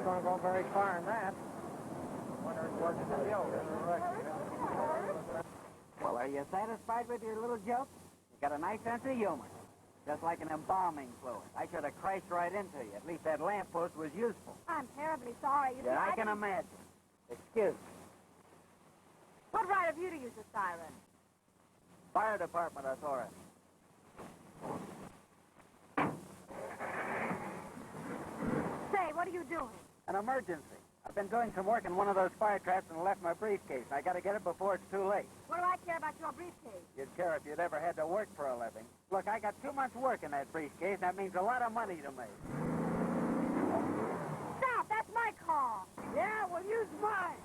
going to go very far in that. Well, are you satisfied with your little joke? You got a nice sense of humor. Just like an embalming fluid. I should have crashed right into you. At least that lamppost was useful. I'm terribly sorry. You see, Yeah, I can imagine. Excuse me. What right have you to use a siren? Fire department authority. Say, what are you doing? An emergency. I've been doing some work in one of those fire traps and left my briefcase. I got to get it before it's too late. What do I care about your briefcase? You'd care if you'd ever had to work for a living. Look, I got 2 months' work in that briefcase. That means a lot of money to me. Stop! That's my car. Yeah, well, use mine.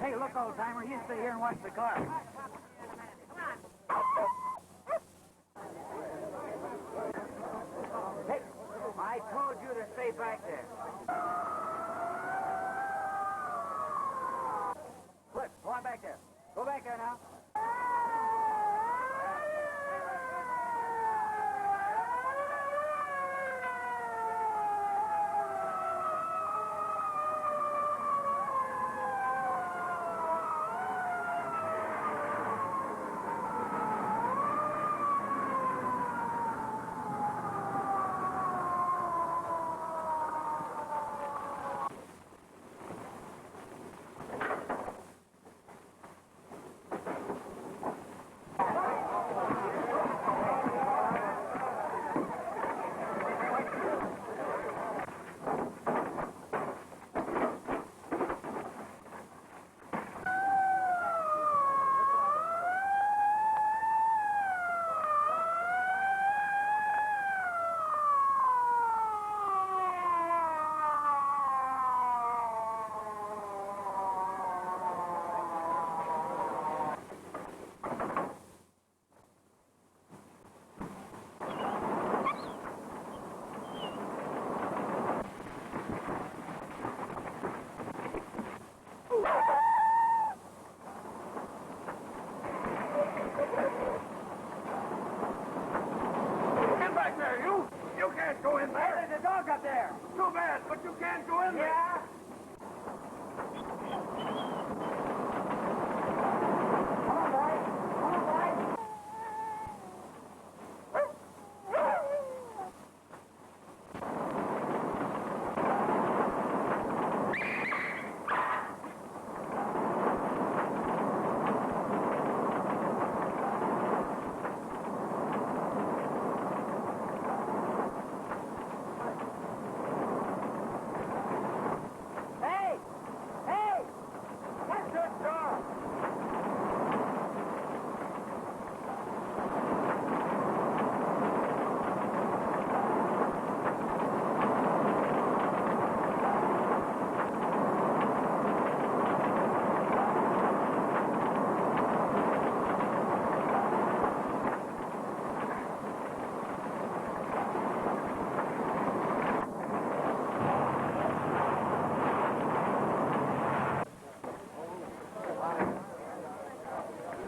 Hey, look, old-timer, you stay here and watch the car. Hey, I told you to stay back there. Look, go on back there. Go back there now. Get back there, you! You can't go in there! Hey, there's a dog up there! Too bad, but you can't go in there! Yeah? Come on, boy! Come on, boy! Hey! Hey! What's this dog?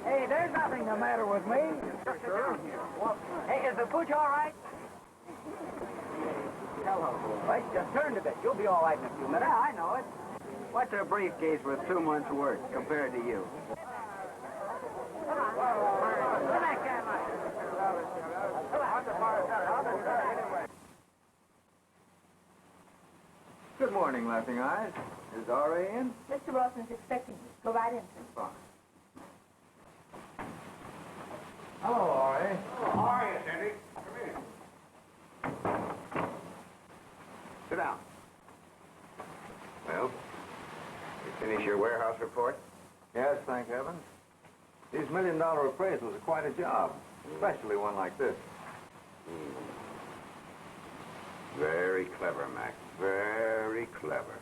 Hey, there's nothing the matter with me. Sure. Hey, is the pooch all right? Hello. Wait, just turned a bit. You'll be all right in a few minutes. Yeah, I know it. What's a briefcase with 2 months' work compared to you? Come on. Come back there, Mike. Good morning, Laughing Eyes. Is R.A. in? Mr. Wilson's expecting you. Go right in. Fine. Hello, R.A. How are you, Cindy? Come in. Sit down. Well, report? Yes, thank heavens. These million-dollar appraisals are quite a job, especially one like this. Very clever, Mac. Very clever.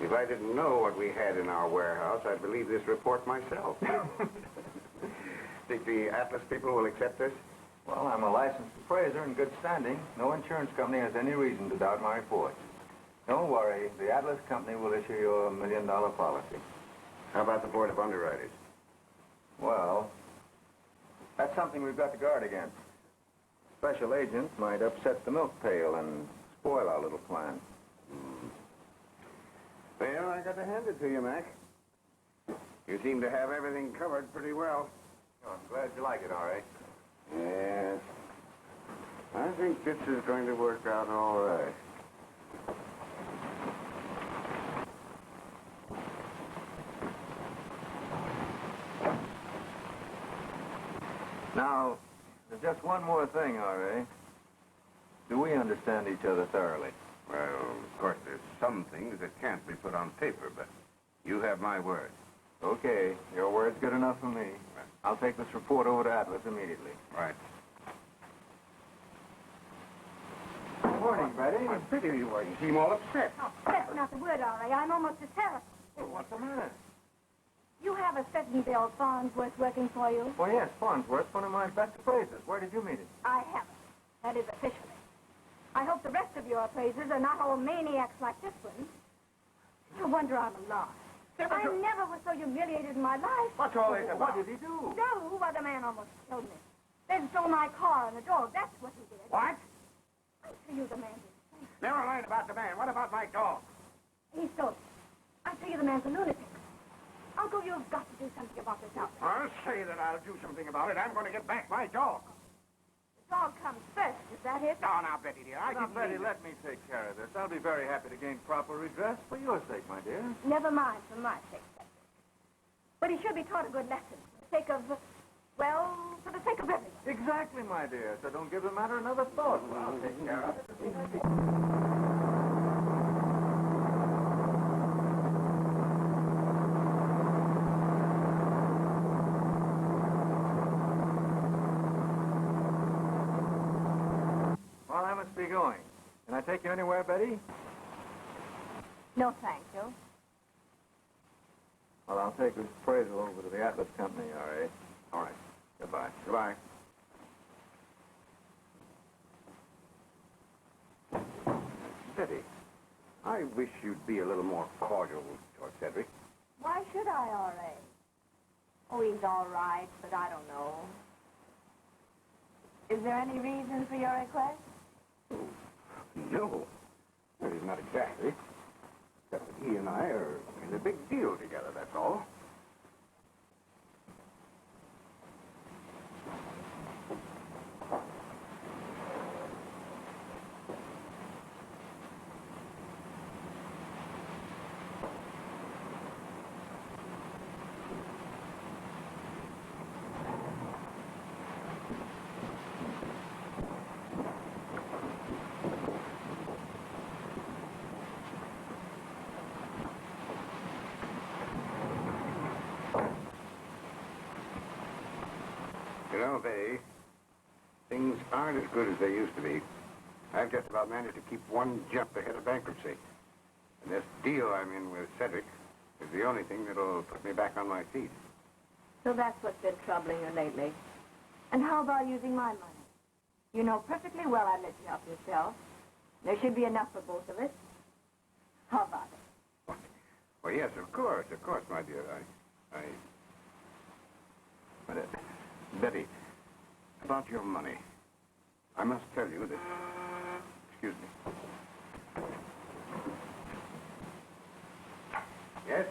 If I didn't know what we had in our warehouse, I'd believe this report myself. Think the Atlas people will accept this? Well, I'm a licensed appraiser in good standing. No insurance company has any reason to doubt my report. Don't worry. The Atlas Company will issue you a $1 million policy. How about the Board of Underwriters? Well, that's something we've got to guard against. Special agents might upset the milk pail and spoil our little plan. Well, I got to hand it to you, Mac. You seem to have everything covered pretty well. Oh, I'm glad you like it, R.A. Yes. I think this is going to work out all right. Now, there's just one more thing, R.A. Do we understand each other thoroughly? Well, of course, there's some things that can't be put on paper, but you have my word. Okay, your word's good enough for me. I'll take this report over to Atlas immediately. Right. Good morning, Betty. What pity you are. You seem all upset. Oh, that's not the word, all right. I'm almost hysterical. Well, what's the matter? You have a certain Bill Farnsworth working for you? Well, yes, Farnsworth, one of my best appraisers. Where did you meet him? I haven't. That is officially. I hope the rest of your appraisers are not all maniacs like this one. No wonder I'm alive. I never was so humiliated in my life. What's all this? What did he do? No, well, the man almost killed me. They stole my car and the dog. That's what he did. What? I tell you the man did. Never mind about the man. What about my dog? He stole it. I tell you the man's a lunatic. Uncle, you've got to do something about this outfit. I'll say that I'll do something about it. I'm going to get back my dog. The dog comes first. Is that it? No, now, Betty, dear, I Now, didn't Betty, mean let me take care of this. I'll be very happy to gain proper redress for your sake, my dear. Never mind for my sake, Cedric. But he should be taught a good lesson for the sake of, well, for the sake of everyone. Exactly, my dear. So don't give the matter another thought. I'll take care of it. Well, I must be going. Can I take you anywhere, Betty? No, thank you. Well, I'll take this appraisal over to the Atlas Company, all right? All right. Goodbye. Goodbye. Betty, I wish you'd be a little more cordial toward Cedric. Why should I, R.A.? Oh, he's all right, but I don't know. Is there any reason for your request? No. That is not exactly. Except that he and I are in a big deal together, that's all. You know, Betty, things aren't as good as they used to be. I've just about managed to keep one jump ahead of bankruptcy. And this deal I'm in with Cedric is the only thing that'll put me back on my feet. So that's what's been troubling you lately. And how about using my money? You know perfectly well I'd let you help yourself. There should be enough for both of us. How about it? Well, yes, of course, my dear. But, Betty, about your money, I must tell you that... Excuse me. Yes?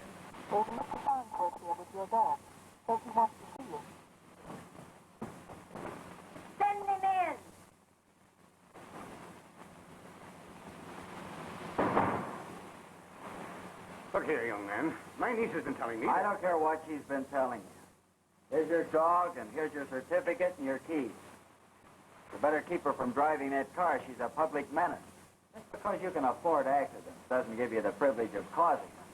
There's Mr. Farnsworth here with your dog. Says he wants to see you. Send him in! Look here, young man. My niece has been telling me... I don't care what she's been telling you. Here's your dog, and here's your certificate and your keys. You better keep her from driving that car. She's a public menace. Just because you can afford accidents doesn't give you the privilege of causing them.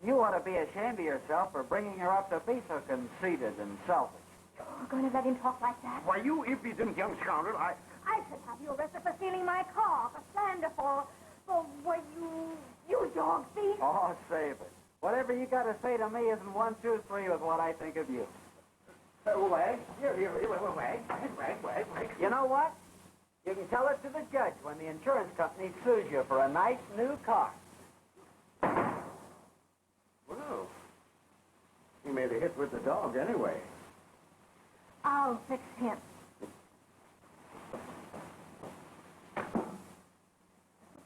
You ought to be ashamed of yourself for bringing her up to be so conceited and selfish. You're going to let him talk like that? Why, you impudent young scoundrel, I should have you arrested for stealing my car, for slander, for what you dog thief. Oh, save it. Whatever you got to say to me isn't 1, 2, 3 with what I think of you. Wag. Here, wag. You know what? You can tell it to the judge when the insurance company sues you for a nice new car. well, he made a hit with the dog anyway. I'll fix him.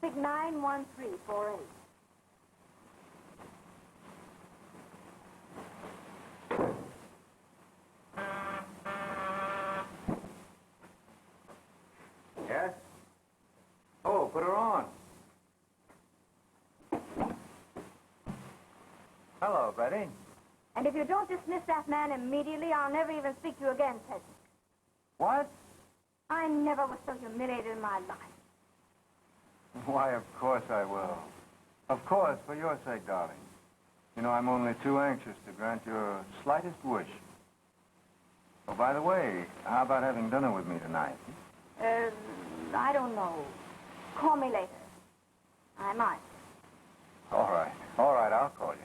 Pick 91348. Yes? Oh, put her on. Hello, Betty. And if you don't dismiss that man immediately, I'll never even speak to you again, Cedric. What? I never was so humiliated in my life. Why, of course I will. Of course, for your sake, darling. You know, I'm only too anxious to grant your slightest wish. Oh, by the way, how about having dinner with me tonight? I don't know. Call me later. I might. All right, I'll call you.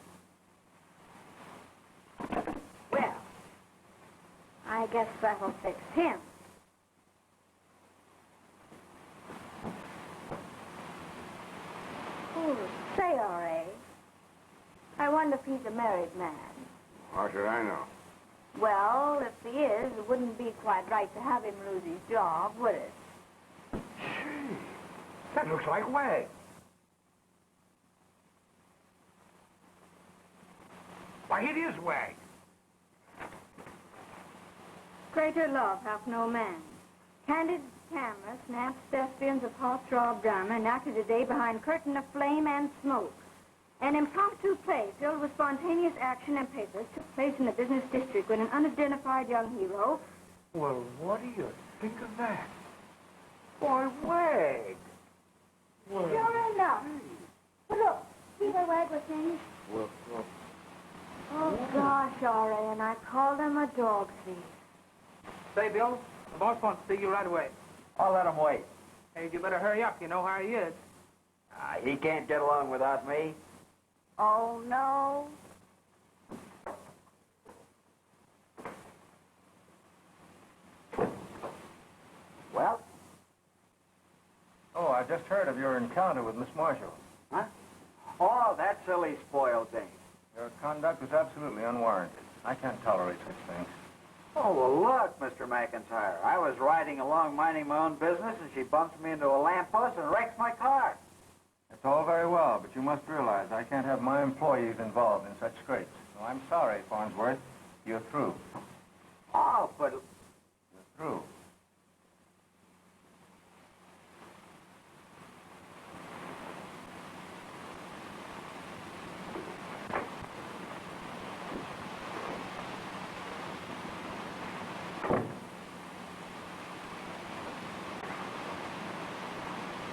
Well, I guess that'll fix him. Oh, say, R.A., I wonder if he's a married man. How should I know? Well, if he is, it wouldn't be quite right to have him lose his job, would it? That looks like Wag. Why, it is Wag. Greater love hath no man. Candid camera snaps thespians of heartthrob drama enacted today behind curtain of flame and smoke. An impromptu play filled with spontaneous action and pathos took place in the business district when an unidentified young hero... Well, what do you think of that? Why, Wag. Sure enough. But look, see where Wag was saying? Well, Oh, gosh, R.A., and I called him a dog thief. Say, Bill, the boss wants to see you right away. I'll let him wait. Hey, you better hurry up. You know how he is. He can't get along without me. Oh, no. Well? Oh, I just heard of your encounter with Miss Marshall. Huh? Oh, that silly spoiled thing. Your conduct was absolutely unwarranted. I can't tolerate such things. Oh, well, look, Mr. McIntyre. I was riding along minding my own business, and she bumps me into a lamppost and wrecks my car. It's all very well, but you must realize I can't have my employees involved in such scrapes. So I'm sorry, Farnsworth. You're through. Oh, but... You're through.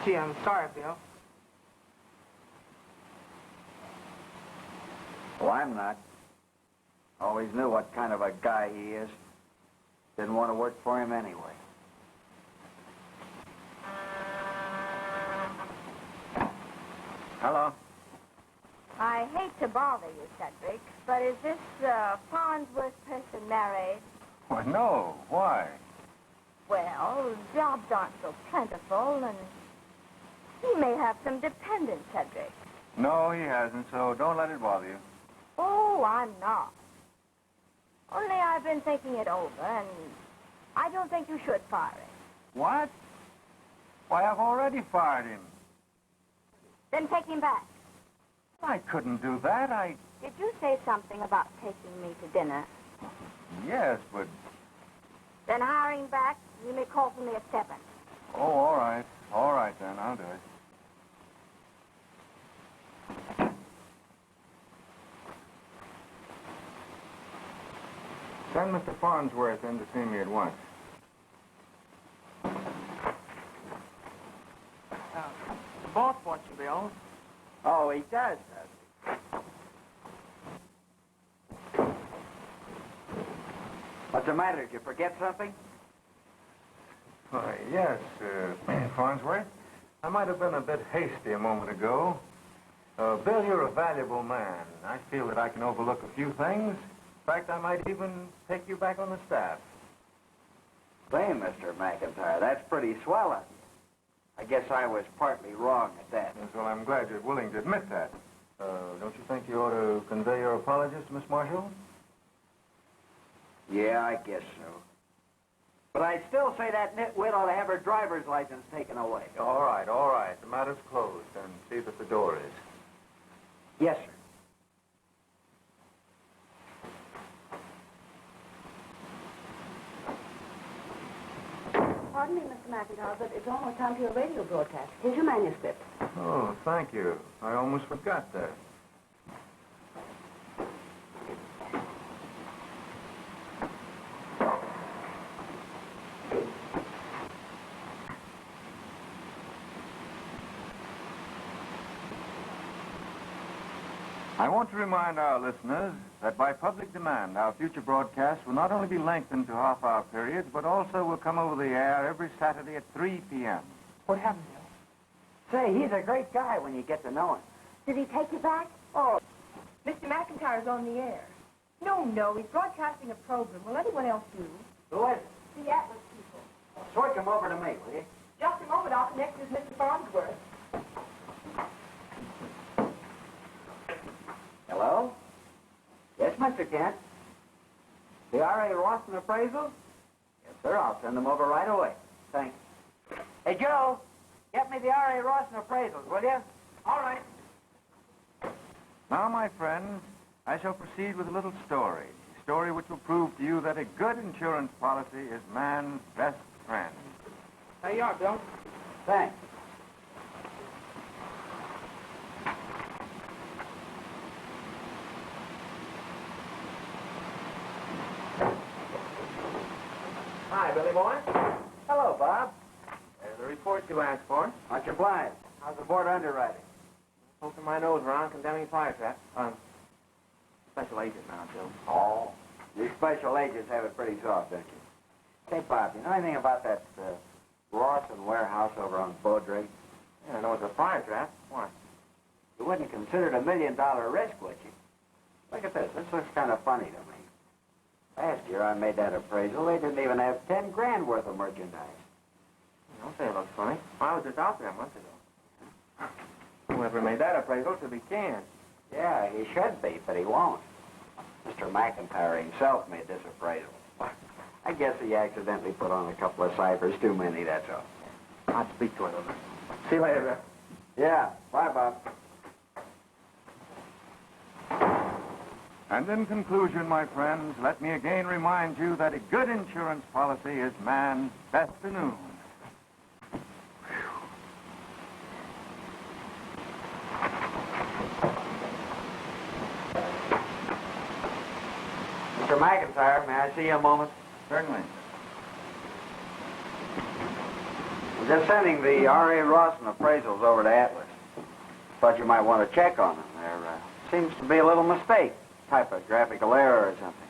Gee, I'm sorry, Bill. Well, I'm not. Always knew what kind of a guy he is. Didn't want to work for him anyway. Hello? I hate to bother you, Cedric, but is this Farnsworth person married? Why, no. Why? Well, jobs aren't so plentiful, and he may have some dependents, Cedric. No, he hasn't, so don't let it bother you. Oh, I'm not. Only I've been thinking it over, and I don't think you should fire him. What? Why, I've already fired him. Then take him back. I couldn't do that. Did you say something about taking me to dinner? Yes, but... Then hiring back, you may call for me at 7. Oh, all right. All right, then. I'll do it. Send Mr. Farnsworth in to see me at once. The boss wants you, Bill. Oh, he does. What's the matter? Did you forget something? Why, yes, Farnsworth. I might have been a bit hasty a moment ago. Bill, you're a valuable man. I feel that I can overlook a few things. In fact, I might even take you back on the staff. Say, Mr. McIntyre, that's pretty swell of you. I guess I was partly wrong at that. Yes, well, I'm glad you're willing to admit that. Don't you think you ought to convey your apologies to Miss Marshall? Yeah, I guess so. But I'd still say that nitwit ought to have her driver's license taken away. All right, all right. The matter's closed, and see that the door is. Yes, sir. Pardon me, Mr. McIntyre, but it's almost time for your radio broadcast. Here's your manuscript. Oh, thank you. I almost forgot that. I want to remind our listeners that by public demand, our future broadcasts will not only be lengthened to half-hour periods, but also will come over the air every Saturday at 3 p.m. What happened, Bill? Say, he's a great guy when you get to know him. Did he take you back? Oh, Mr. McIntyre's on the air. No, he's broadcasting a program. Will anyone else do? who is it? The Atlas people. Switch him over to me, will you? Just a moment, I'll connect with Mr. Farnsworth. Hello? Yes, Mr. Kent. The R.A. Rawson appraisal? Yes, sir. I'll send them over right away. Thanks. Hey, Joe, get me the R.A. Rawson appraisals, will you? All right. Now, my friends, I shall proceed with a little story. A story which will prove to you that a good insurance policy is man's best friend. There you are, Bill. Thanks. Hi, Billy boy. Hello, Bob. There's the report you asked for. Much obliged. How's the board underwriting? Poking my nose around condemning fire traps. Special agent now, Joe. Oh. You special agents have it pretty soft, don't you? Say, Bob, you know anything about that Rawson warehouse over on Beaudry? Yeah, I know it's a fire trap. Why? You wouldn't consider it $1 million risk, would you? Look at this. This looks kind of funny to me. Last year I made that appraisal. They didn't even have 10 grand worth of merchandise. Don't say it looks funny. I was just out there a month ago. Whoever made that appraisal should be canned. Yeah, he should be, but he won't. Mr. McIntyre himself made this appraisal. I guess he accidentally put on a couple of ciphers too many, that's all. I'll speak to it over. See you later, Bill. Yeah. Bye, Bob. And in conclusion, my friends, let me again remind you that a good insurance policy is man's best afternoon. Mr. McIntyre, may I see you a moment? Certainly. I'm just sending the R.A. Rawson appraisals over to Atlas. Thought you might want to check on them. There seems to be a little mistake. Typographical error or something.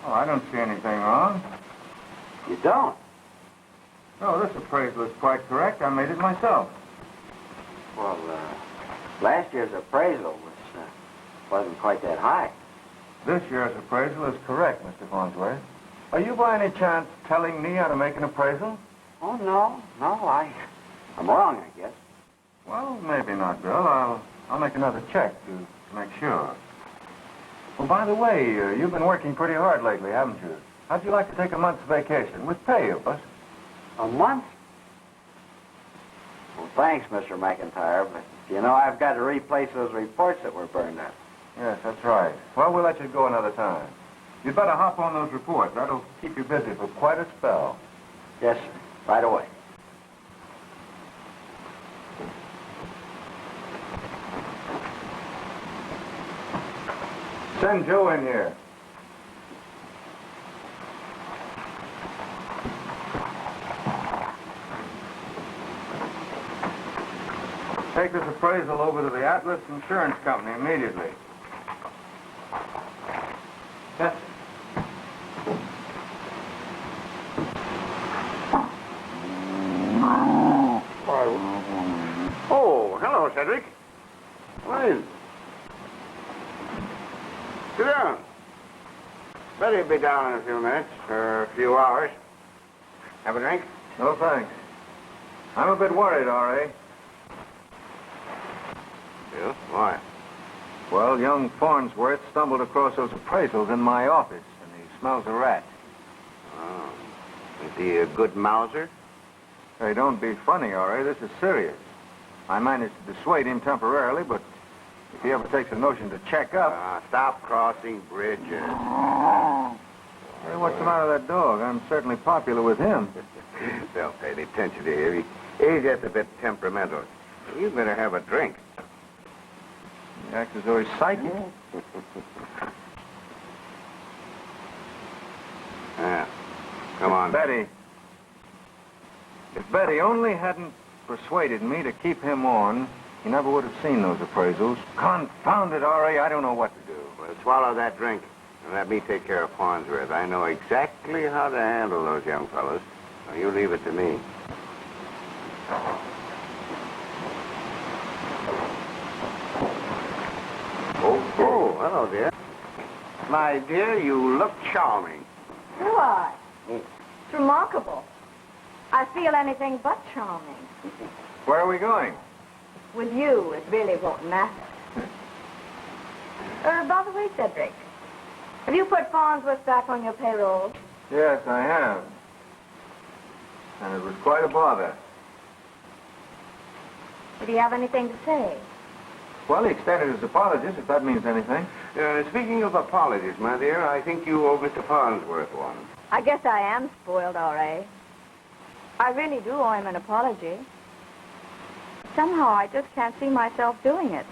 Oh, I don't see anything wrong. You don't? No, this appraisal is quite correct. I made it myself. Well, last year's appraisal wasn't quite that high. This year's appraisal is correct, Mr. Farnsworth. Are you by any chance telling me how to make an appraisal? Oh, no, I'm wrong, I guess. Well, maybe not, Bill. I'll make another check to make sure. Well, by the way, you've been working pretty hard lately, haven't you? How'd you like to take a month's vacation? With pay, of course. A month? Well, thanks, Mr. McIntyre, but, you know, I've got to replace those reports that were burned up. Yes, that's right. Well, we'll let you go another time. You'd better hop on those reports. That'll keep you busy for quite a spell. Yes, sir. Right away. Send Joe in here. Take this appraisal over to the Atlas Insurance Company immediately. Yes. Well, he'll be down in a few minutes, or a few hours. Have a drink? No, thanks. I'm a bit worried, R.A. You? Why? Well, young Farnsworth stumbled across those appraisals in my office, and he smells a rat. Oh. Is he a good mouser? Hey, don't be funny, R.A. This is serious. I managed to dissuade him temporarily, but if he ever takes a notion to check up... Stop crossing bridges. Hey, what's the matter with that dog? I'm certainly popular with him. Don't pay any attention to him. He's just a bit temperamental. You better have a drink. He acts as though he's psychic. Yeah. Come on. If Betty only hadn't persuaded me to keep him on, he never would have seen those appraisals. Confound it, R.A., I don't know what to do. Well, swallow that drink and let me take care of Farnsworth. I know exactly how to handle those young fellows. Now, you leave it to me. Oh, hello, dear. My dear, you look charming. Do I? It's remarkable. I feel anything but charming. Where are we going? With you, it really won't matter. By the way, Cedric, have you put Farnsworth back on your payroll? Yes, I have. And it was quite a bother. Did he have anything to say? Well, he extended his apologies, if that means anything. Speaking of apologies, my dear, I think you owe Mr. Farnsworth one. I guess I am spoiled, R.A. I really do owe him an apology. Somehow I just can't see myself doing it.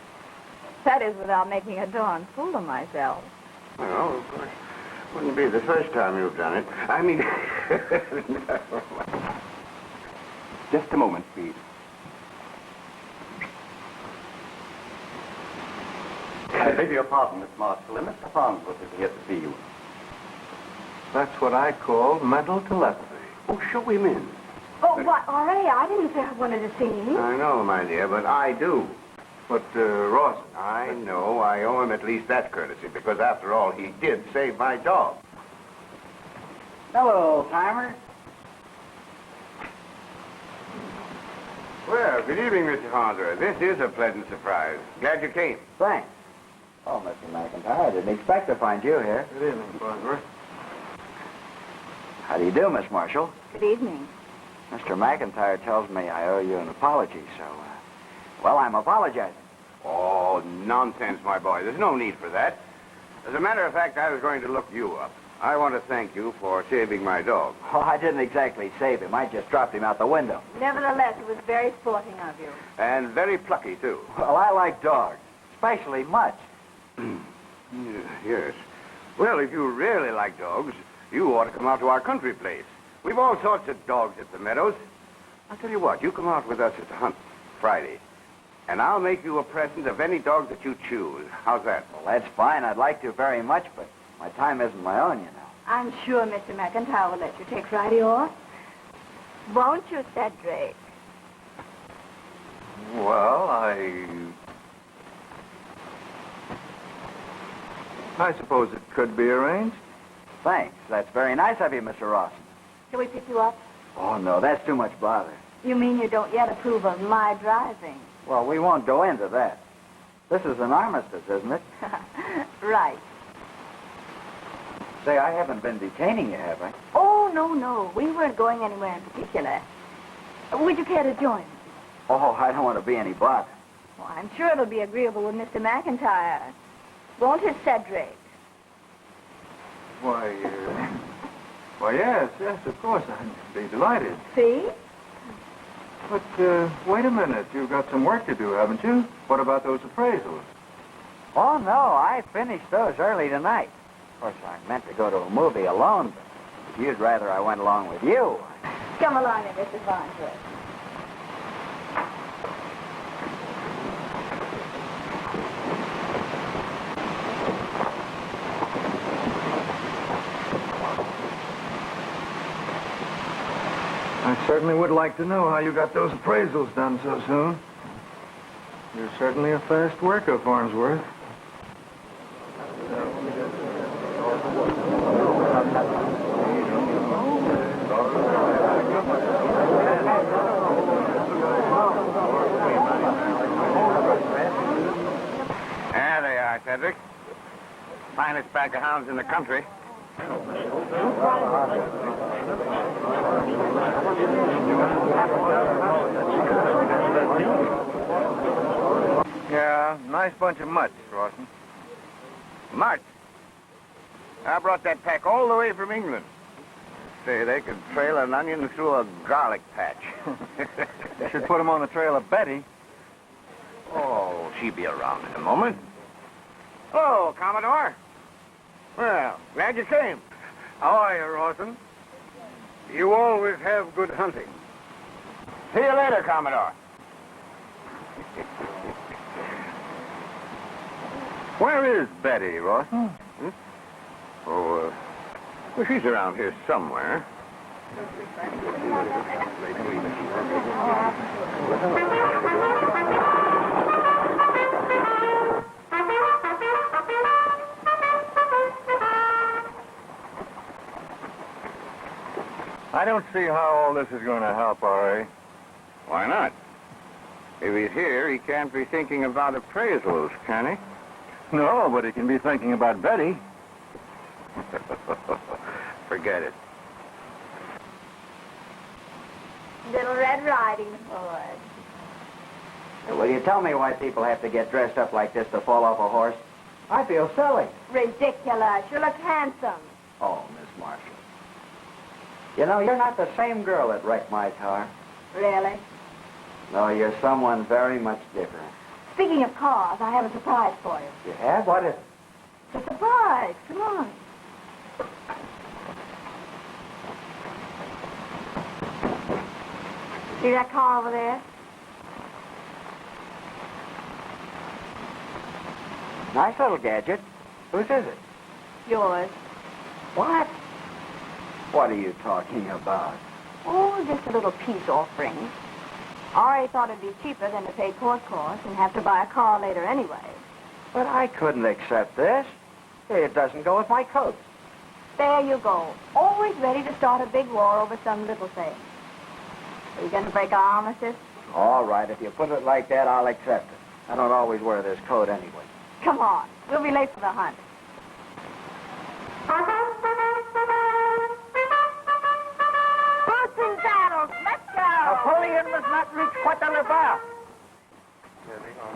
That is without making a darn fool of myself. Well, of course, wouldn't be the first time you've done it. I mean, just a moment, please. I beg your pardon, Miss Marshall. Mr. Farnsworth is here to see you. That's what I call mental telepathy. Oh, show him in. Oh, what, R.A.? I didn't say I wanted to see him. I know, my dear, but I do. But, Rawson... I know. I owe him at least that courtesy, because after all, he did save my dog. Hello, old-timer. Well, good evening, Mr. Farnsworth. This is a pleasant surprise. Glad you came. Thanks. Oh, Mr. McIntyre, I didn't expect to find you here. Good evening, Farnsworth. How do you do, Miss Marshall? Good evening. Mr. McIntyre tells me I owe you an apology, so, well, I'm apologizing. Oh, nonsense, my boy. There's no need for that. As a matter of fact, I was going to look you up. I want to thank you for saving my dog. Oh, I didn't exactly save him. I just dropped him out the window. Nevertheless, it was very sporting of you. And very plucky, too. Well, I like dogs, especially much. Yes. Well, if you really like dogs, you ought to come out to our country place. We've all sorts of dogs at the Meadows. I'll tell you what, you come out with us at the hunt Friday, and I'll make you a present of any dog that you choose. How's that? Well, that's fine. I'd like to very much, but my time isn't my own, you know. I'm sure Mr. McIntyre will let you take Friday off. Won't you, Cedric? Well, I suppose it could be arranged. Thanks. That's very nice of you, Mr. Rawson. Shall we pick you up? Oh, no, that's too much bother. You mean you don't yet approve of my driving? Well, we won't go into that. This is an armistice, isn't it? Right. Say, I haven't been detaining you, have I? Oh, no. We weren't going anywhere in particular. Would you care to join us? Oh, I don't want to be any bother. Well, I'm sure it'll be agreeable with Mr. McIntyre. Won't it, Cedric? Why, yes, of course. I'd be delighted. See? But, wait a minute. You've got some work to do, haven't you? What about those appraisals? Oh, no, I finished those early tonight. Of course, I meant to go to a movie alone, but if you'd rather I went along with you. Come along, Mr. Farnsworth. I certainly would like to know how you got those appraisals done so soon. You're certainly a fast worker, Farnsworth. finest pack of hounds in the country. Yeah, nice bunch of mutts, Rawson. Mutts? I brought that pack all the way from England. Say, they could trail an onion through a garlic patch. You should put 'em on the trail of Betty. Oh, she'll be around in a moment. Hello, Commodore. Well, glad you came. How are you, Rawson? You always have good hunting. See you later, Commodore. Where is Betty, Rawson? Oh, well, she's around here somewhere. I don't see how all this is going to help, R.A. Why not? If he's here, he can't be thinking about appraisals, can he? No, but he can be thinking about Betty. Forget it. Little Red Riding Hood. Will you tell me why people have to get dressed up like this to fall off a horse? I feel silly. Ridiculous. You look handsome. Oh, Miss Marshall. You know, you're not the same girl that wrecked my car. Really? No, you're someone very much different. Speaking of cars, I have a surprise for you. You have? What is it? It's a surprise. Come on. See that car over there? Nice little gadget. Whose is it? Yours. What? What are you talking about? Oh, just a little peace offering. I thought it'd be cheaper than to pay court costs and have to buy a car later anyway. But I couldn't accept this. It doesn't go with my coat. There you go. Always ready to start a big war over some little thing. Are you going to break our armistice? All right, if you put it like that, I'll accept it. I don't always wear this coat anyway. Come on. We'll be late for the hunt. Boots and saddles. Let's go. Napoleon was not reach Guadalajara.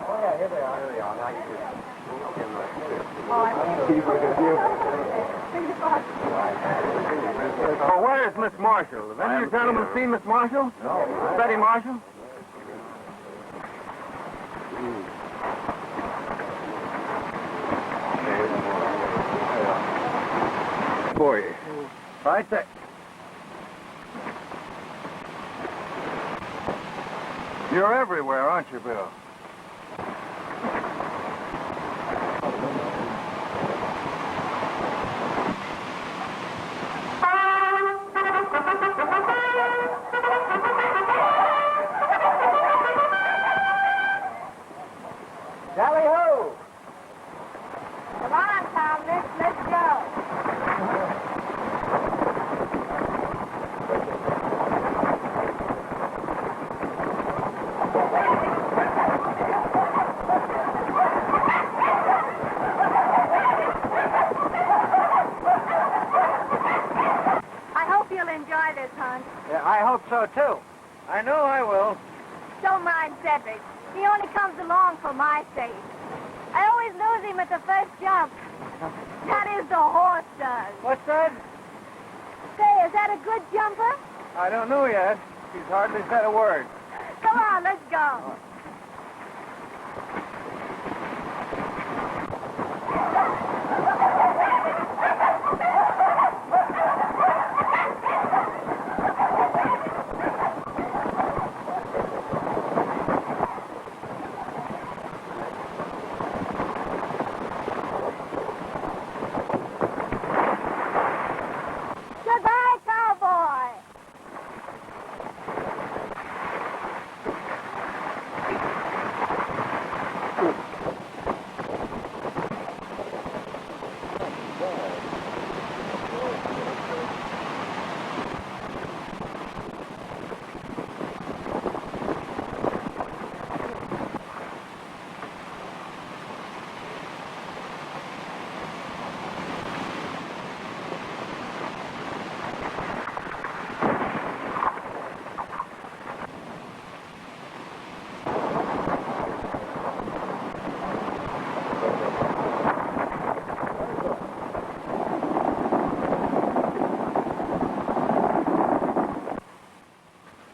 Oh, yeah, here they are. Here they are. Now you do. Oh, where is Miss Marshall? Have any of you gentlemen seen Miss Marshall? No. Betty Marshall? Boy. Right there. You're everywhere, aren't you, Bill? Tally-ho! Come on, Tom. Let's go. I hope you'll enjoy this hunt. Yeah, I hope so, too. I know I will. Don't mind Cedric. He only comes along for my sake. I always lose him at the first jump. That is, the horse does. What's that? Say, is that a good jumper? I don't know yet. She's hardly said a word. Come on, let's go. Goodbye, cowboy.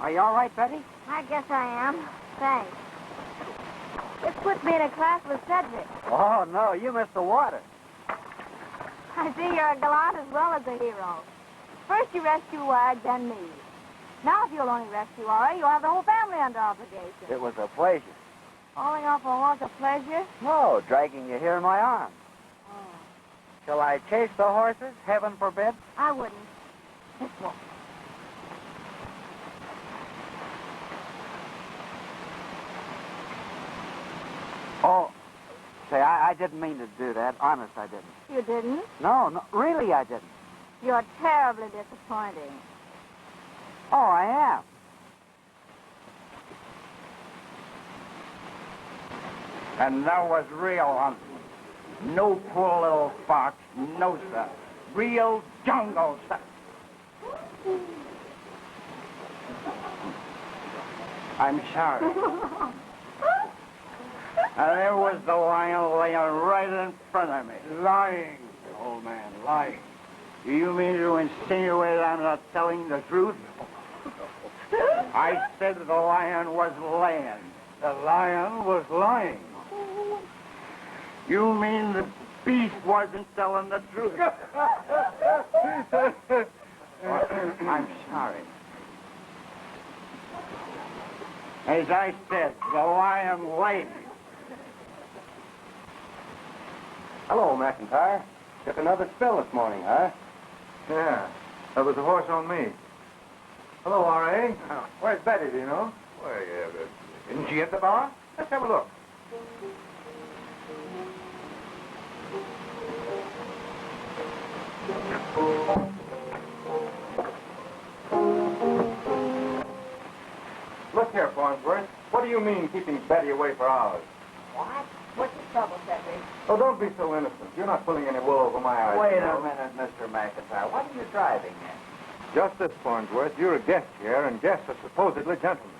Are you all right, Betty? I guess I am. Thanks. This puts me in a class with Cedric. Oh, no, you missed the water. I see you're a gallant as well as a hero. First you rescue Wag, then me. Now if you'll only rescue Ora, you'll have the whole family under obligation. It was a pleasure. Falling off a log a pleasure? No, dragging you here in my arms. Oh, Shall I chase the horses? Heaven forbid. I wouldn't. Let's walk. Oh, say, I didn't mean to do that. Honest, I didn't. You didn't? No, really, I didn't. You're terribly disappointing. Oh, I am. And that was real hunting. No poor little fox. No, sir. Real jungle, sir. I'm sorry. And there was the lion laying right in front of me. Lying, old man, lying. Do you mean to insinuate I'm not telling the truth? I said the lion was laying. The lion was lying. You mean the beast wasn't telling the truth? I'm sorry. As I said, the lion laid. Hello, McIntyre. Took another spill this morning, huh? Yeah, that was the horse on me. Hello, R.A. Where's Betty, do you know? Why, isn't she at the bar? Let's have a look. Look here, Farnsworth. What do you mean keeping Betty away for hours? What? What's the trouble, Cedric? Oh, don't be so innocent. You're not pulling any wool over my eyes. Wait you a know. minute, Mr. McIntyre. What are you driving at? Just this, Farnsworth. You're a guest here, and guests are supposedly gentlemen.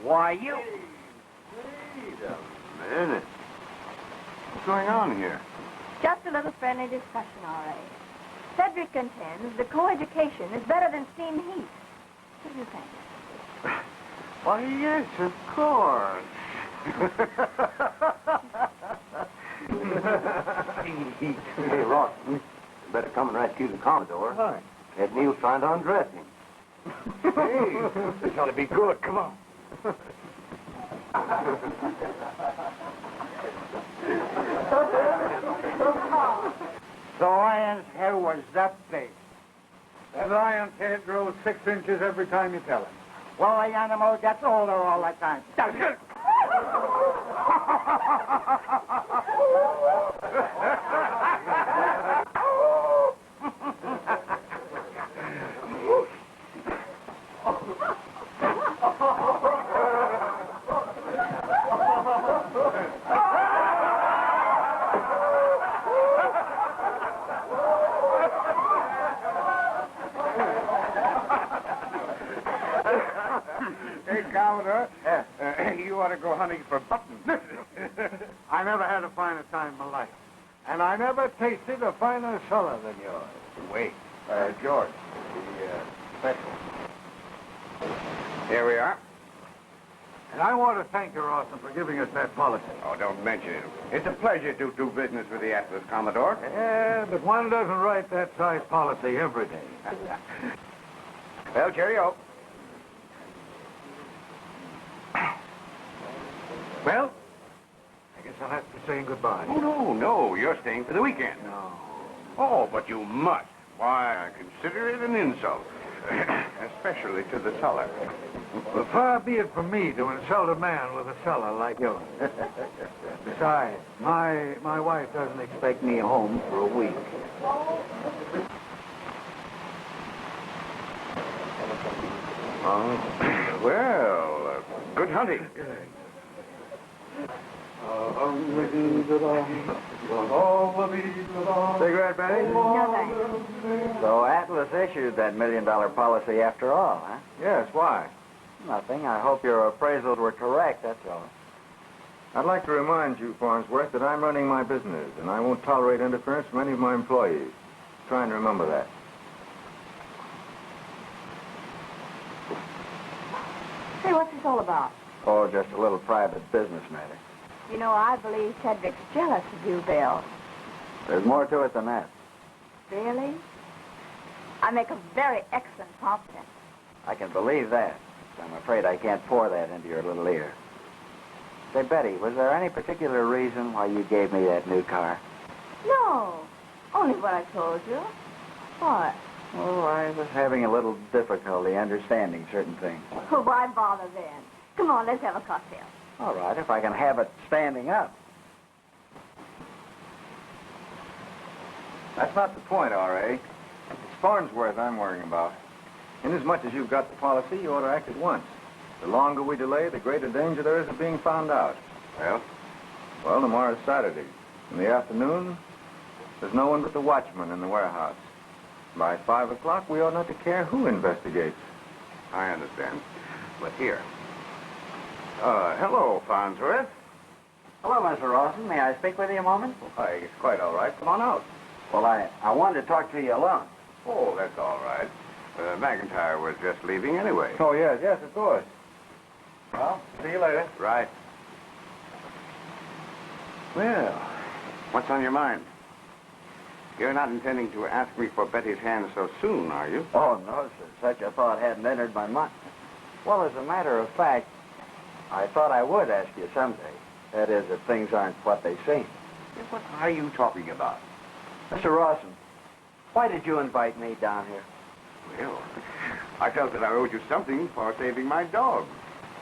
Why, you... Wait a minute. What's going on here? Just a little friendly discussion, all right. Cedric contends that co-education is better than steam heat. What do you think? Why, yes, of course. Hey, Ross, you better come and rescue the Commodore. Why? Ed Neal's trying to undress him. Hey, this ought to be good. Come on. The lion's head was that big. That lion's head grows 6 inches every time you tell him. Well, the animal gets older all the time. Hey, Commodore, you ought to go hunting for buttons. I never had a finer time in my life. And I never tasted a finer cellar than yours. Wait. George, the special. Here we are. And I want to thank you, Rawson, for giving us that policy. Oh, don't mention it. It's a pleasure to do business with the Atlas, Commodore. Yeah, but one doesn't write that size policy every day. Well, cheerio. Well, I guess I'll have to say goodbye. Oh, no. You're staying for the weekend. No. Oh, but you must. Why, I consider it an insult. Especially to the cellar. Well, far be it from me to insult a man with a cellar like yours. Besides, my wife doesn't expect me home for a week. Well, good hunting. Cigarette, Betty? No, thanks. So Atlas issued that $1 million policy after all, huh? Yes, why? Nothing. I hope your appraisals were correct, that's all. I'd like to remind you, Farnsworth, that I'm running my business, and I won't tolerate interference from any of my employees. Try and remember that. Say, what's this all about? Oh, just a little private business matter. You know, I believe Cedric's jealous of you, Bill. There's more to it than that. Really? I make a very excellent confidant. I can believe that. I'm afraid I can't pour that into your little ear. Say, Betty, was there any particular reason why you gave me that new car? No, only what I told you. What? Oh, I was having a little difficulty understanding certain things. Oh, why bother then? Come on, let's have a cocktail. All right, if I can have it standing up. That's not the point, R.A. It's Farnsworth I'm worrying about. Inasmuch as you've got the policy, you ought to act at once. The longer we delay, the greater danger there is of being found out. Well? Well, tomorrow's Saturday. In the afternoon, there's no one but the watchman in the warehouse. By 5 o'clock, we ought not to care who investigates. I understand. But here. Hello, Farnsworth. Hello, Mr. Rawson. May I speak with you a moment? Why, it's quite all right. Come on out. Well, I wanted to talk to you alone. Oh, that's all right. McIntyre was just leaving anyway. Oh, yes, of course. Well, see you later. Right. Well, what's on your mind? You're not intending to ask me for Betty's hand so soon, are you? Oh, no, sir. Such a thought hadn't entered my mind. Well, as a matter of fact, I thought I would ask you someday. That is, if things aren't what they seem. What are you talking about? Mr. Rawson, why did you invite me down here? Well, I felt that I owed you something for saving my dog.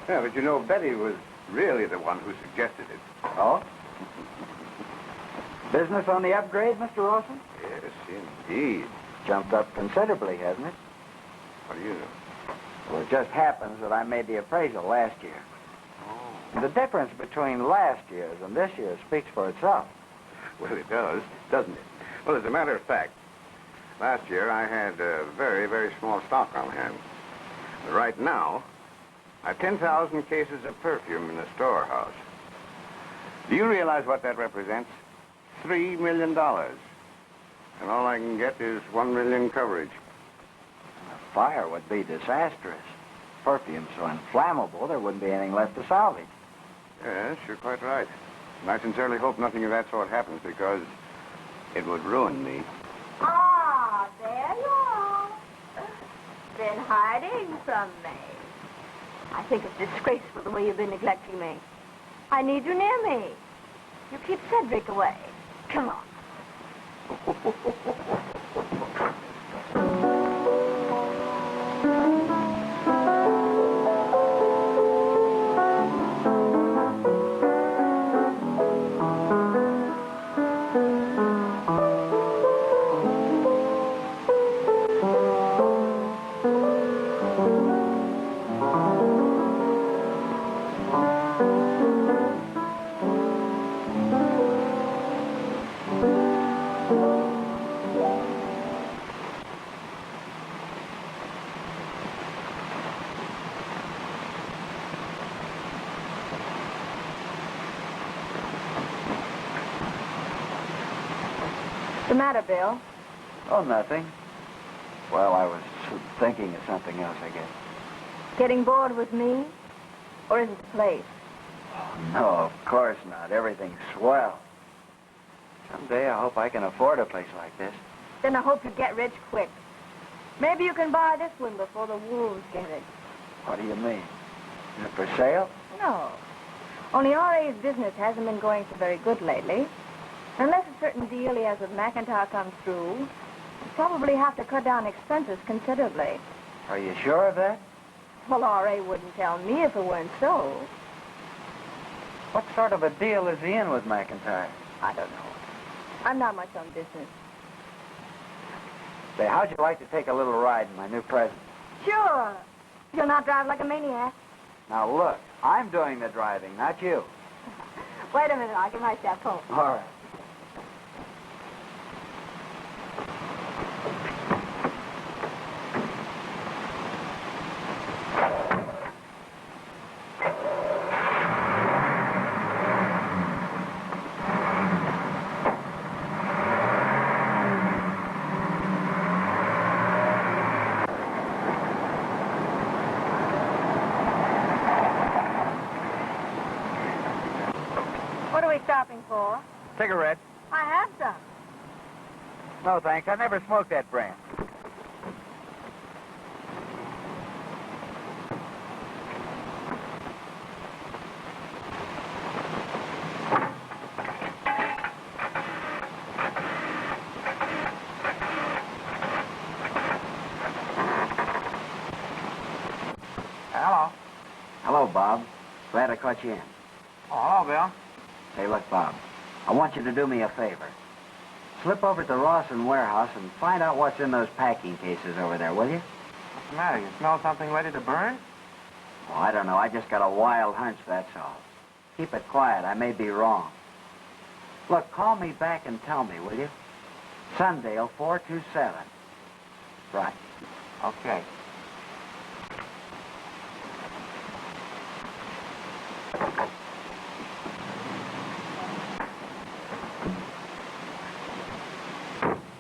Yeah, but you know, Betty was really the one who suggested it. Oh? Business on the upgrade, Mr. Rawson? Yes, indeed. Jumped up considerably, hasn't it? What do you know? Well, it just happens that I made the appraisal last year. Oh. The difference between last year's and this year's speaks for itself. Well, it does, doesn't it? Well, as a matter of fact, last year I had a very, very small stock on hand. But right now, I have 10,000 cases of perfume in the storehouse. Do you realize what that represents? $3 million. And all I can get is $1 million coverage. A fire would be disastrous. Perfume's so inflammable, there wouldn't be anything left to salvage. Yes, you're quite right. And I sincerely hope nothing of that sort happens because it would ruin me. Ah, there you are. Been hiding from me. I think it's disgraceful the way you've been neglecting me. I need you near me. You keep Cedric away. Come on. What's the matter, Bill? Oh, nothing. Well, I was thinking of something else, I guess. Getting bored with me? Or is it the place? Oh, no, of course not. Everything's swell. Someday I hope I can afford a place like this. Then I hope you get rich quick. Maybe you can buy this one before the wolves get it. What do you mean? Is it for sale? No. Only R.A.'s business hasn't been going so very good lately. Unless a certain deal he has with McIntyre comes through, he'll probably have to cut down expenses considerably. Are you sure of that? Well, R.A. wouldn't tell me if it weren't so. What sort of a deal is he in with McIntyre? I don't know. I'm not much on business. Say, how'd you like to take a little ride in my new present? Sure. You'll not drive like a maniac. Now, look, I'm doing the driving, not you. Wait a minute, I can write that home. All right. we stopping for? Cigarettes? I have some. No, thanks. I never smoked that brand. Hello. Hello, Bob. Glad I caught you in. Oh, hello, Bill. Hey, look, Bob. I want you to do me a favor. Slip over to the Rawson warehouse and find out what's in those packing cases over there, will you? What's the matter? You smell something ready to burn? Oh, I don't know. I just got a wild hunch, that's all. Keep it quiet. I may be wrong. Look, call me back and tell me, will you? Sundale 427. Right. Okay.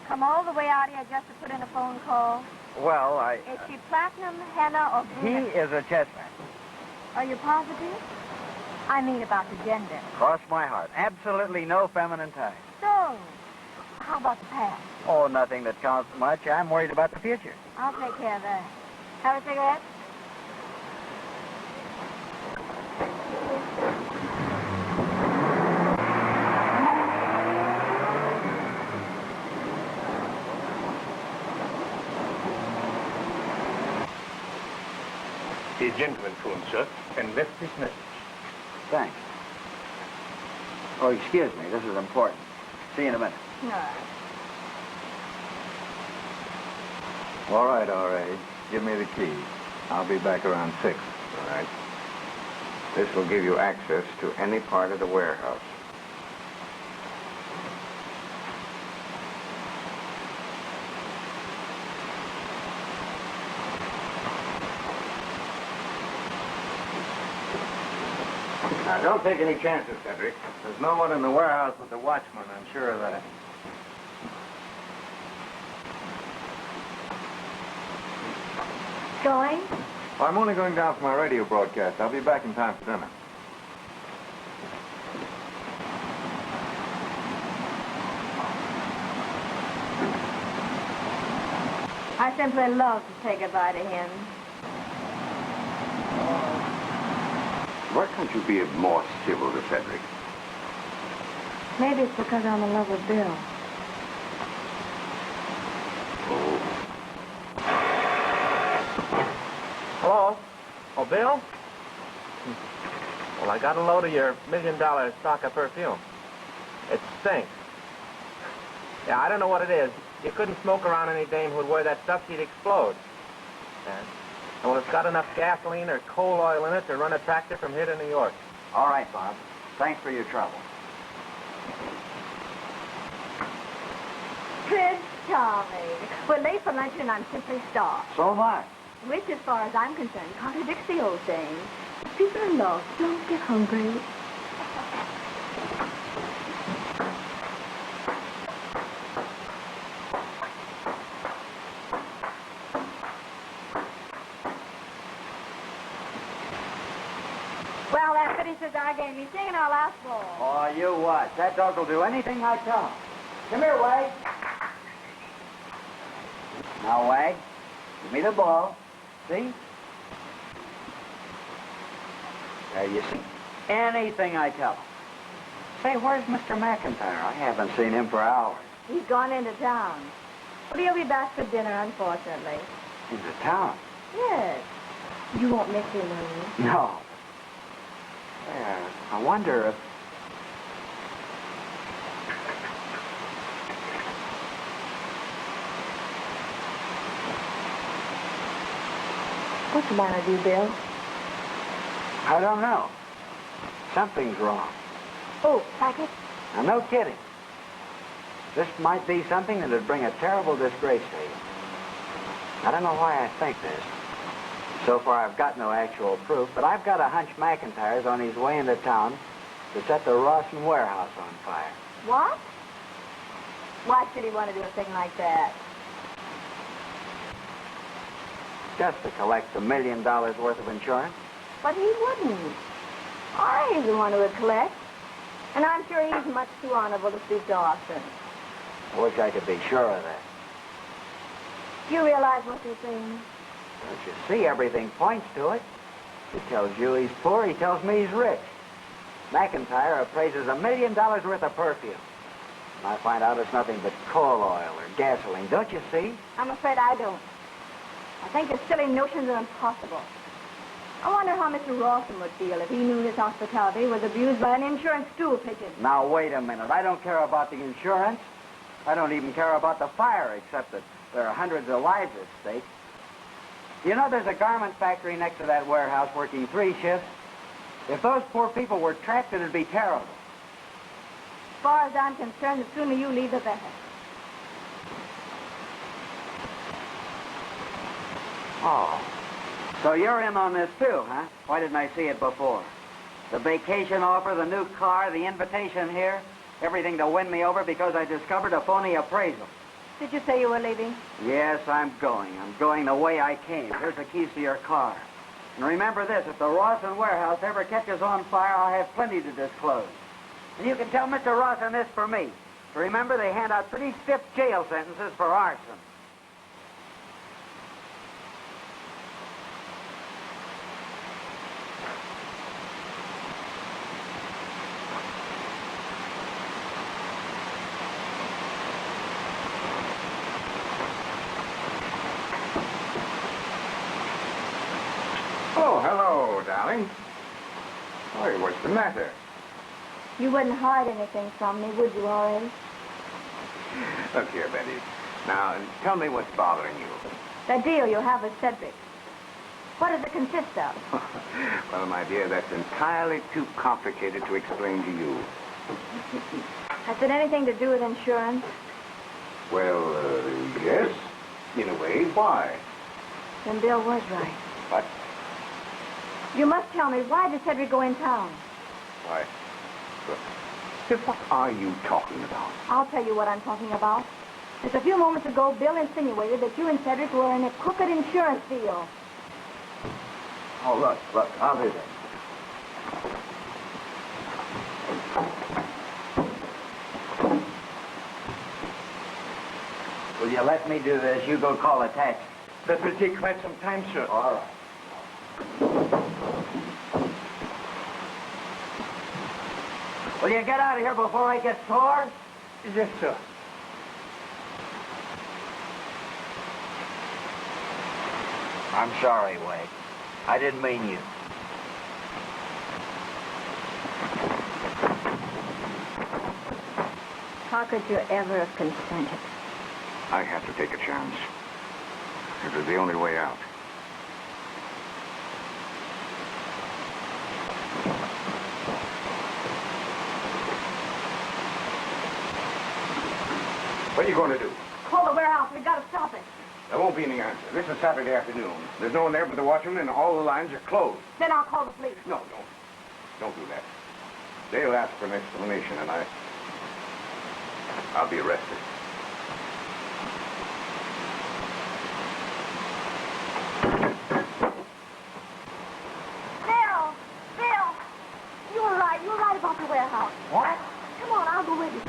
Come all the way out here just to put in a phone call? Well, Is she platinum, henna, or He brunette? is a chestnut. Are you positive? I mean about the gender. Cross my heart. Absolutely no feminine ties. So, how about the past? Oh, nothing that counts much. I'm worried about the future. I'll take care of that. Have a cigarette? The gentleman phoned, sir, and left this message. Thanks. Oh, excuse me. This is important. See you in a minute. All right. All right, R.A. Give me the key. I'll be back around 6. All right. This will give you access to any part of the warehouse. Now, don't take any chances, Cedric. There's no one in the warehouse but the watchman. I'm sure of that. Going? Well, I'm only going down for my radio broadcast. I'll be back in time for dinner. I simply love to say goodbye to him. Why can't you be more civil to Cedric? Maybe it's because I'm in love with Bill. Hello? Oh, Bill? Well, I got a load of your $1 million stock of perfume. It stinks. Yeah, I don't know what it is. You couldn't smoke around any dame who'd wear that stuff, she'd explode. Yeah. Well, it's got enough gasoline or coal oil in it to run a tractor from here to New York. All right, Bob. Thanks for your trouble. Prince Charming. We're late for lunch and I'm simply starved. So am I. Which, as far as I'm concerned, contradicts the old saying. People in love don't get hungry. Well, that finishes our game. He's singing our last ball. Oh, you what? That dog will do anything I tell him. Come here, Wag. Now, Wag, give me the ball. See? There you see. Anything I tell him. Say, where's Mr. McIntyre? I haven't seen him for hours. He's gone into town. But he'll be back for dinner, unfortunately. Into town? Yes. You won't miss him, will you? No. There. I wonder if... What's the matter with you, Bill? I don't know. Something's wrong. Oh, packet? Now, no kidding. This might be something that would bring a terrible disgrace to you. I don't know why I think this. So far, I've got no actual proof, but I've got a hunch McIntyre's on his way into town to set the Rawson warehouse on fire. What? Why should he want to do a thing like that? Just to collect the $1 million worth of insurance. But he wouldn't. I ain't the one who would collect. And I'm sure he's much too honorable to speak to Austin. I wish I could be sure of that. Do you realize what you're saying? Don't you see, everything points to it. He tells you he's poor, he tells me he's rich. McIntyre appraises $1 million worth of perfume. And I find out it's nothing but coal oil or gasoline. Don't you see? I'm afraid I don't. I think his silly notions are impossible. I wonder how Mr. Rawson would feel if he knew his hospitality was abused by an insurance stool pigeon. Now, wait a minute. I don't care about the insurance. I don't even care about the fire, except that there are hundreds of lives at stake. You know, there's a garment factory next to that warehouse working 3 shifts. If those poor people were trapped, it'd be terrible. As far as I'm concerned, the sooner you leave, the better. Oh. So you're in on this, too, huh? Why didn't I see it before? The vacation offer, the new car, the invitation here, everything to win me over because I discovered a phony appraisal. Did you say you were leaving? Yes, I'm going. I'm going the way I came. Here's the keys to your car. And remember this, if the Rawson warehouse ever catches on fire, I'll have plenty to disclose. And you can tell Mr. Rawson this for me. Remember, they hand out pretty stiff jail sentences for arson. Oh, hello, darling. Boy, what's the matter? You wouldn't hide anything from me, would you, Horace? Look here, Betty. Now, tell me what's bothering you. That deal you have with Cedric. What does it consist of? Well, my dear, that's entirely too complicated to explain to you. Has it anything to do with insurance? Well, yes, in a way. Why? Then Bill was right. What? You must tell me, why did Cedric go in town? Why? Look, what are you talking about? I'll tell you what I'm talking about. Just a few moments ago, Bill insinuated that you and Cedric were in a crooked insurance deal. Oh, look, I'll do that. Will you let me do this? You go call a taxi. That will take quite some time, sir. All right. Will you get out of here before I get sore? Yes, sir. I'm sorry, Wade. I didn't mean you. How could you ever have consented? I had to take a chance. It was the only way out. What are you going to do? Call the warehouse. We've got to stop it. There won't be any answer. This is Saturday afternoon. There's no one there but the watchman, and all the lines are closed. Then I'll call the police. No, don't do that. They'll ask for an explanation, and I'll be arrested. Bill! You were right. You were right about the warehouse. What? Come on, I'll go with you.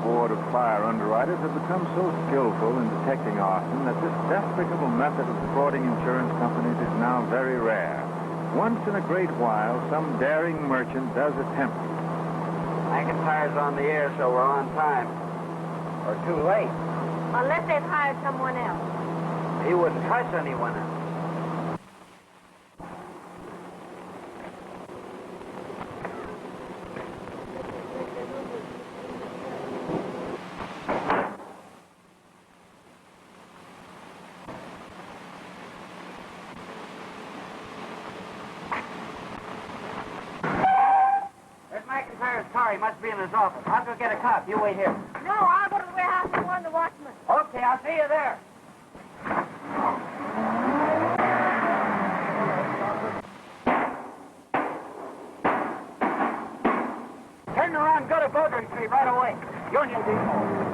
Board of Fire Underwriters have become so skillful in detecting arson that this despicable method of defrauding insurance companies is now very rare. Once in a great while, some daring merchant does attempt it. McIntyre's on the air, so we're on time. Or too late. Unless they've hired someone else. He wouldn't touch anyone else. There's McIntyre's car. He must be in his office. I'll go get a cop. You wait here. No, I'll go to the warehouse and warn the watchman. Okay, I'll see you there. Turn around, go to Bowdry Street right away. Union Depot.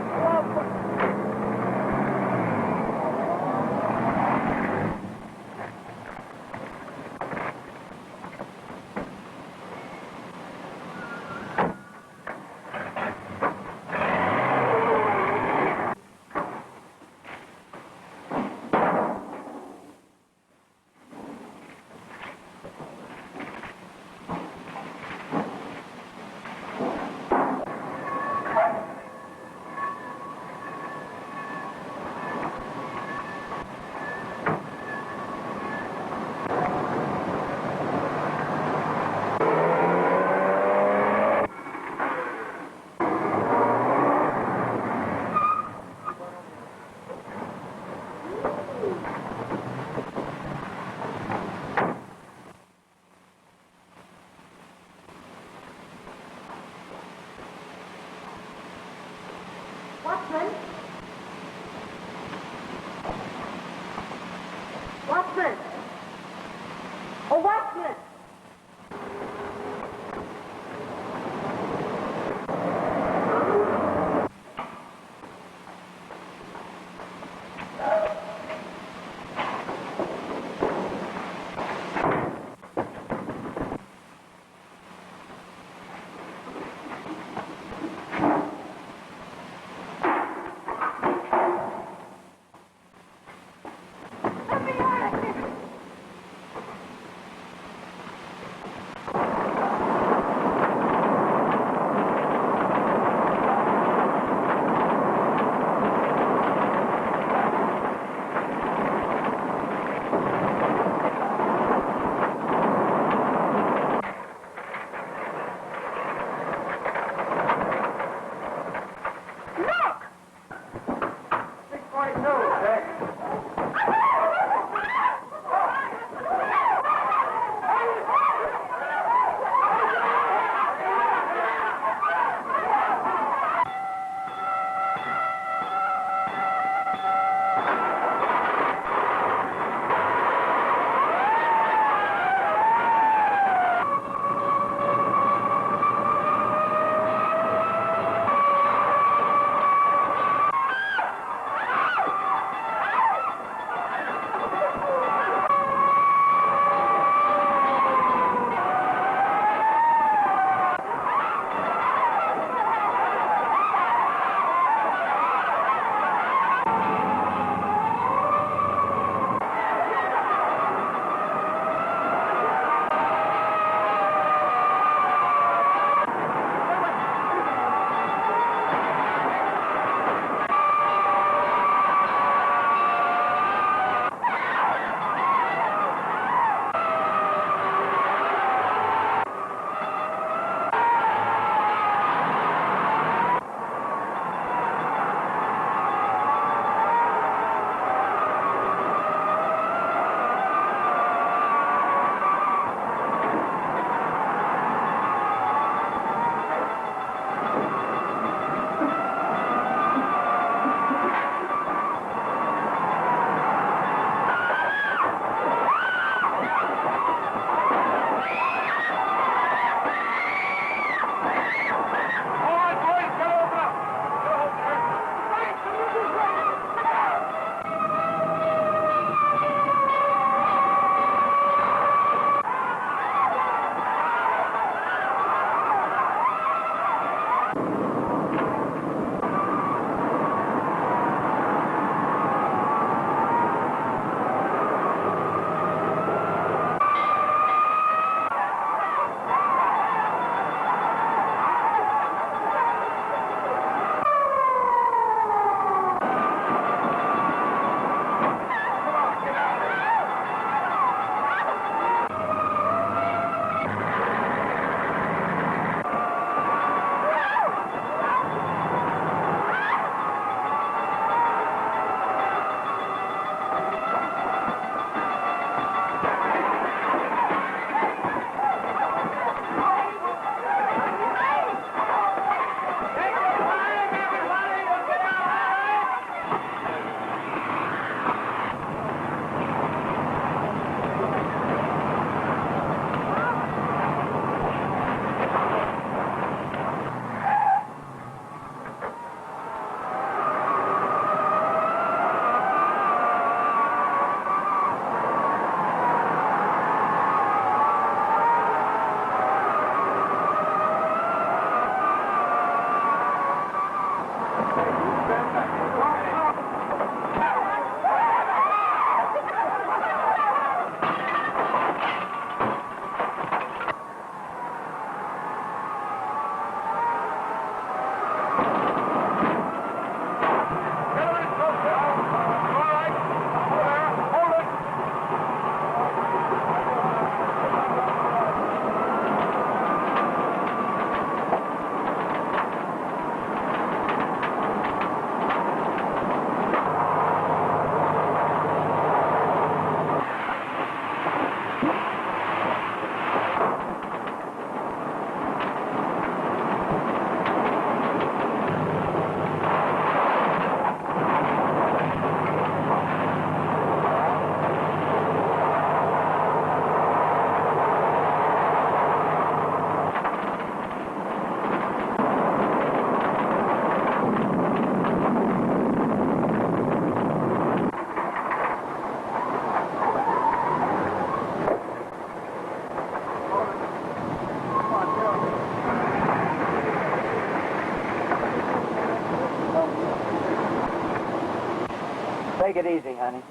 Take it easy, honey.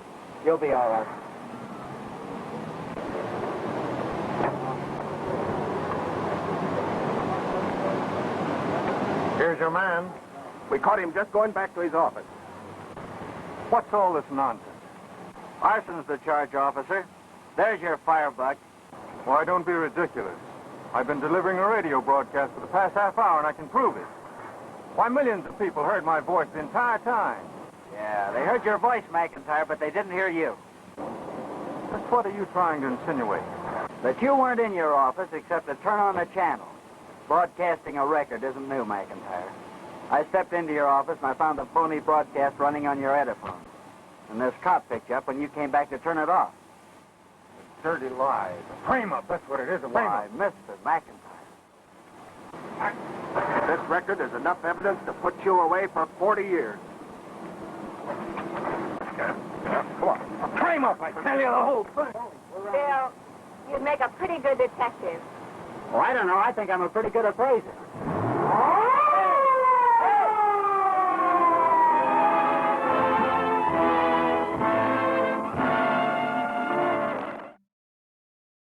You'll be all right. Here's your man. We caught him just going back to his office. What's all this nonsense? Arson's the charge, officer. There's your firebuck. Why, don't be ridiculous. I've been delivering a radio broadcast for the past half hour, and I can prove it. Why, millions of people heard my voice the entire time. Yeah, they heard your voice, McIntyre, but they didn't hear you. Just what are you trying to insinuate? That you weren't in your office except to turn on the channel. Broadcasting a record isn't new, McIntyre. I stepped into your office and I found a phony broadcast running on your Ediphone. And this cop picked you up when you came back to turn it off. Dirty lies. A frame-up, that's what it is, a Why, frame-up. Mr. McIntyre. This record is enough evidence to put you away for 40 years. Come on. A frame-up, I tell you, the whole thing. Bill, you'd make a pretty good detective. Oh, I don't know. I think I'm a pretty good appraiser.